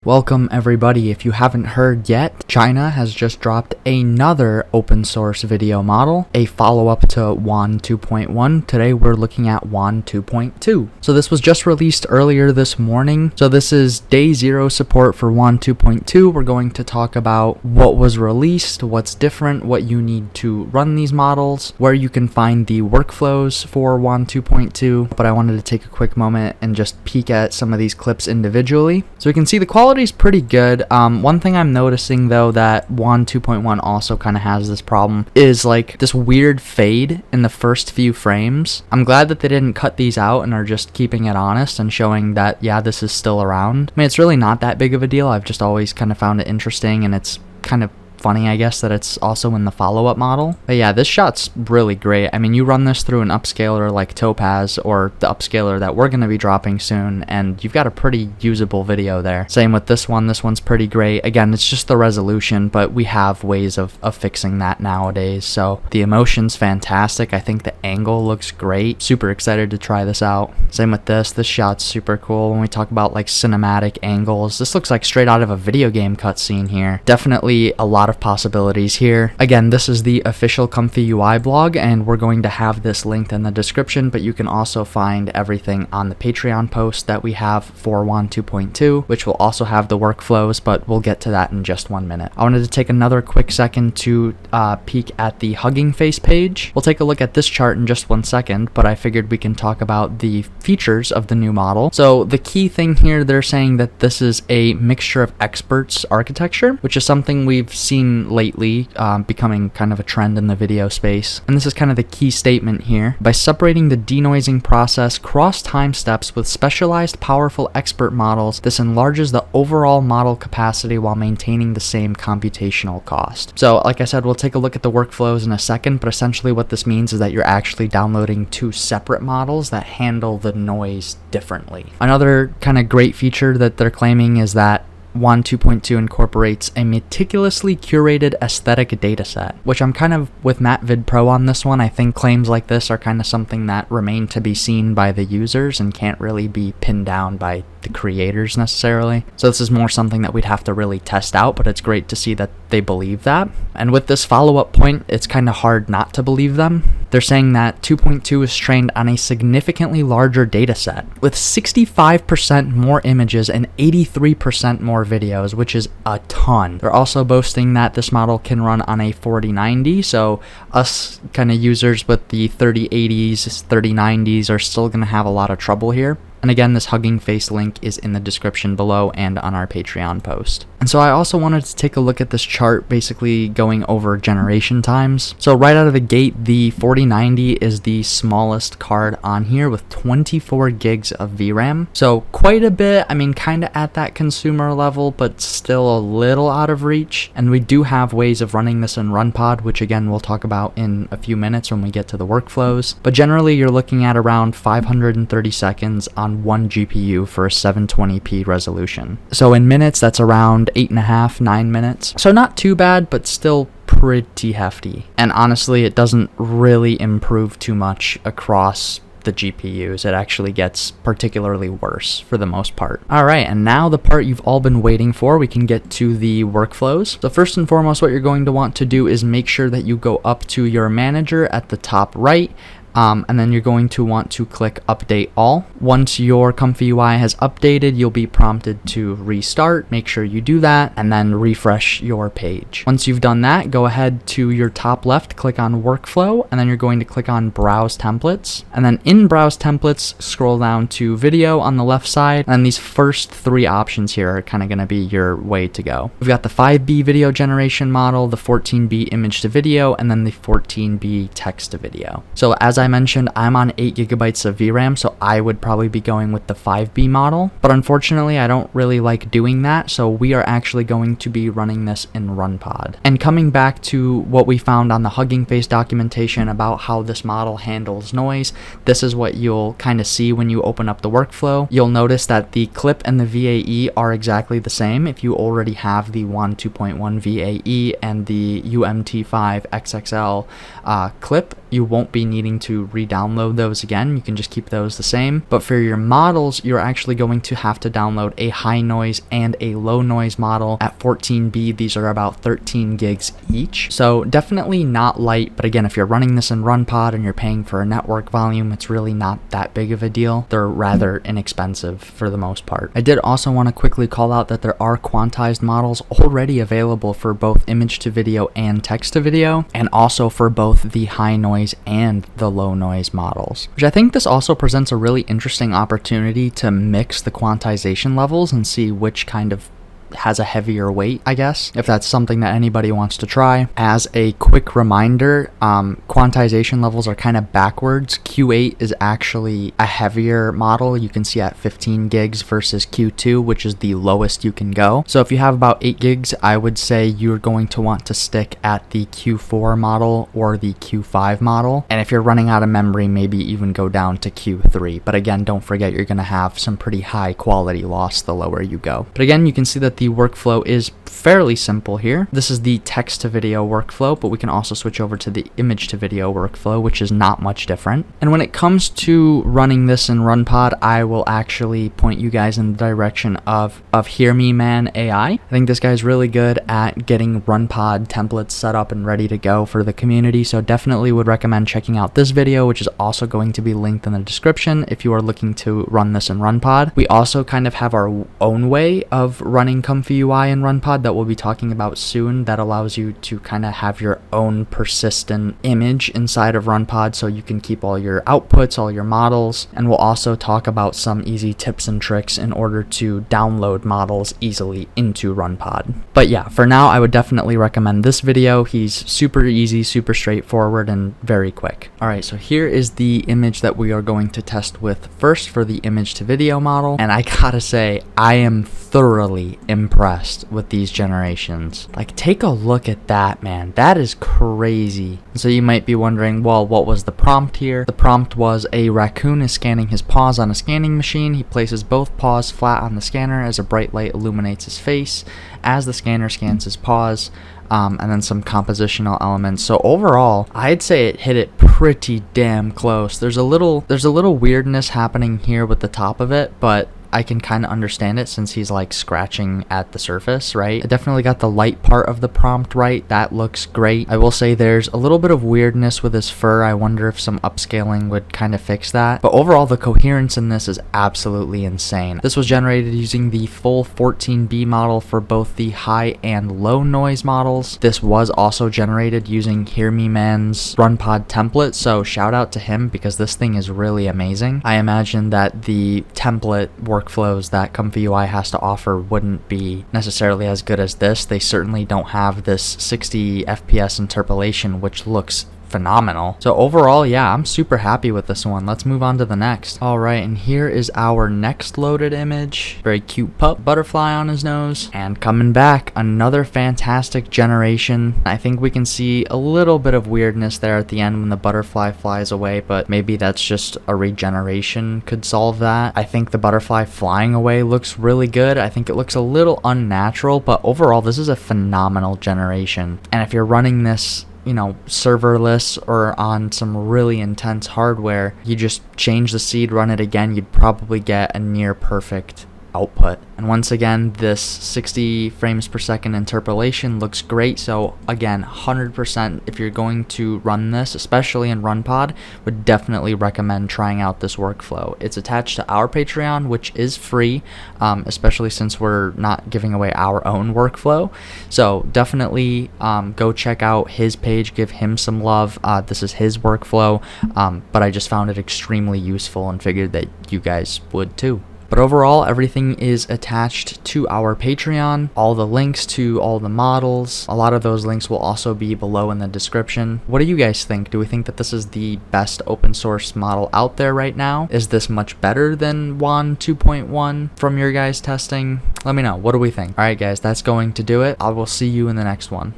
Welcome everybody. If you haven't heard yet, China has just dropped another open source video model, a follow-up to WAN 2.1. Today we're looking at WAN 2.2. So this was just released earlier this morning. So this is day 0 support for WAN 2.2. We're going to talk about what was released, what's different, what you need to run these models, where you can find the workflows for WAN 2.2. But I wanted to take a quick moment and just peek at some of these clips individually. So we can see the quality is pretty good. One thing I'm noticing though that WAN 2.1 also kind of has this problem is like this weird fade in the first few frames. I'm glad that they didn't cut these out and are just keeping it honest and showing that, yeah, this is still around. I mean, it's really not that big of a deal. I've just always kind of found it interesting, and it's kind of funny, I guess, that it's also in the follow-up model. But yeah, this shot's really great. I mean, you run this through an upscaler like Topaz or the upscaler that we're going to be dropping soon, and you've got a pretty usable video there. Same with this one. This one's pretty great. Again, it's just the resolution, but we have ways of fixing that nowadays. So the emotion's fantastic. I think the angle looks great. Super excited to try this out. Same with this. This shot's super cool. When we talk about like cinematic angles, this looks like straight out of a video game cutscene here. Definitely a lot of possibilities here. Again, this is the official Comfy UI blog, and we're going to have this linked in the description, but you can also find everything on the Patreon post that we have for WAN 2.2, which will also have the workflows, but we'll get to that in just 1 minute. I wanted to take another quick second to peek at the Hugging Face page. We'll take a look at this chart in just 1 second, but I figured we can talk about the features of the new model. So the key thing here, they're saying that this is a mixture of experts architecture, which is something we've seen lately becoming kind of a trend in the video space. And this is kind of the key statement here. By separating the denoising process cross time steps with specialized powerful expert models, this enlarges the overall model capacity while maintaining the same computational cost. So like I said, we'll take a look at the workflows in a second, but essentially what this means is that you're actually downloading 2 separate models that handle the noise differently. Another kind of great feature that they're claiming is that WAN 2.2 incorporates a meticulously curated aesthetic dataset, which I'm kind of with Matt Vid Pro on this one. I think claims like this are kind of something that remain to be seen by the users and can't really be pinned down by the creators necessarily. So this is more something that we'd have to really test out, but it's great to see that they believe that. And with this follow-up point, it's kind of hard not to believe them. They're saying that 2.2 is trained on a significantly larger data set with 65% more images and 83% more videos, which is a ton. They're also boasting that this model can run on a 4090, so us kind of users with the 3080s, 3090s are still going to have a lot of trouble here. And again, this Hugging Face link is in the description below and on our Patreon post. And so I also wanted to take a look at this chart, basically going over generation times. So right out of the gate, the 4090 is the smallest card on here with 24 gigs of VRAM. So quite a bit, I mean, kind of at that consumer level, but still a little out of reach. And we do have ways of running this in Runpod, which again, we'll talk about in a few minutes when we get to the workflows. But generally, you're looking at around 530 seconds on one GPU for a 720p resolution. So in minutes, that's around 8.5, 9 minutes. So not too bad, but still pretty hefty. And honestly, it doesn't really improve too much across the GPUs. It actually gets particularly worse for the most part. Alright, and now the part you've all been waiting for, we can get to the workflows. So first and foremost, what you're going to want to do is make sure that you go up to your manager at the top right, and then you're going to want to click Update All. Once your Comfy UI has updated, you'll be prompted to restart. Make sure you do that, and then refresh your page. Once you've done that, go ahead to your top left, click on Workflow, and then you're going to click on Browse Templates. And then in Browse Templates, scroll down to Video on the left side, and these first 3 options here are kind of going to be your way to go. We've got the 5B video generation model, the 14B image to video, and then the 14B text to video. So as I mentioned, I'm on 8 gigabytes of VRAM, so I would probably be going with the 5B model, but unfortunately I don't really like doing that, so we are actually going to be running this in Runpod. And coming back to what we found on the Hugging Face documentation about how this model handles noise, this is what you'll kind of see when you open up the workflow. You'll notice that the clip and the VAE are exactly the same. If you already have the WAN 2.1 VAE and the UMT5 XXL clip, you won't be needing to to re-download those again. You can just keep those the same. But for your models, you're actually going to have to download a high noise and a low noise model at 14B. These are about 13 gigs each. So definitely not light, but again, if you're running this in Runpod and you're paying for a network volume, it's really not that big of a deal. They're rather inexpensive for the most part. I did also want to quickly call out that there are quantized models already available for both image to video and text to video, and also for both the high noise and the low noise models, which I think this also presents a really interesting opportunity to mix the quantization levels and see which kind of has a heavier weight, I guess, if that's something that anybody wants to try. As a quick reminder, quantization levels are kind of backwards. Q8 is actually a heavier model. You can see at 15 gigs versus Q2, which is the lowest you can go. So if you have about 8 gigs, I would say you're going to want to stick at the Q4 model or the Q5 model. And if you're running out of memory, maybe even go down to Q3. But again, don't forget you're going to have some pretty high quality loss the lower you go. But again, you can see that the workflow is fairly simple here. This is the text to video workflow, but we can also switch over to the image to video workflow, which is not much different. And when it comes to running this in Runpod, I will actually point you guys in the direction of Hear Me Man AI. I think this guy's really good at getting Runpod templates set up and ready to go for the community, so definitely would recommend checking out this video, which is also going to be linked in the description if you are looking to run this in Runpod. We also kind of have our own way of running Comfy UI in Runpod that we'll be talking about soon, that allows you to kind of have your own persistent image inside of Runpod so you can keep all your outputs, all your models, and we'll also talk about some easy tips and tricks in order to download models easily into Runpod. But yeah, for now, I would definitely recommend this video. He's super easy, super straightforward, and very quick. Alright, so here is the image that we are going to test with first for the image to video model, and I gotta say, I am thoroughly impressed with these generations. Like, take a look at that, man. That is crazy. So you might be wondering, well, what was the prompt here? The prompt was a raccoon is scanning his paws on a scanning machine. He places both paws flat on the scanner as a bright light illuminates his face as the scanner scans his paws. And then some compositional elements. So overall, I'd say it hit it pretty damn close. There's a little weirdness happening here with the top of it, but I can kind of understand it since he's like scratching at the surface, right? I definitely got the light part of the prompt right. That looks great. I will say there's a little bit of weirdness with his fur. I wonder if some upscaling would kind of fix that. But overall, the coherence in this is absolutely insane. This was generated using the full 14B model for both the high and low noise models. This was also generated using Hear Me Man's Runpod template, so shout out to him because this thing is really amazing. I imagine that the template workflows that Comfy UI has to offer wouldn't be necessarily as good as this. They certainly don't have this 60 FPS interpolation, which looks phenomenal. So overall, yeah, I'm super happy with this one. Let's move on to the next. All right, and here is our next loaded image. Very cute pup, butterfly on his nose, and coming back, another fantastic generation. I think we can see a little bit of weirdness there at the end when the butterfly flies away, but maybe that's just a regeneration could solve that. I think the butterfly flying away looks really good. I think it looks a little unnatural, but overall, this is a phenomenal generation. And if you're running this, you know, serverless or on some really intense hardware, you just change the seed, run it again, you'd probably get a near perfect output. And once again, this 60 frames per second interpolation looks great. So again, 100% if you're going to run this, especially in Runpod, would definitely recommend trying out this workflow. It's attached to our Patreon, which is free, especially since we're not giving away our own workflow. So definitely go check out his page, give him some love. This is his workflow, but I just found it extremely useful and figured that you guys would too. But overall, everything is attached to our Patreon. All the links to all the models, a lot of those links will also be below in the description. What do you guys think? Do we think that this is the best open source model out there right now? Is this much better than WAN 2.1 from your guys' testing? Let me know. What do we think? Alright guys, that's going to do it. I will see you in the next one.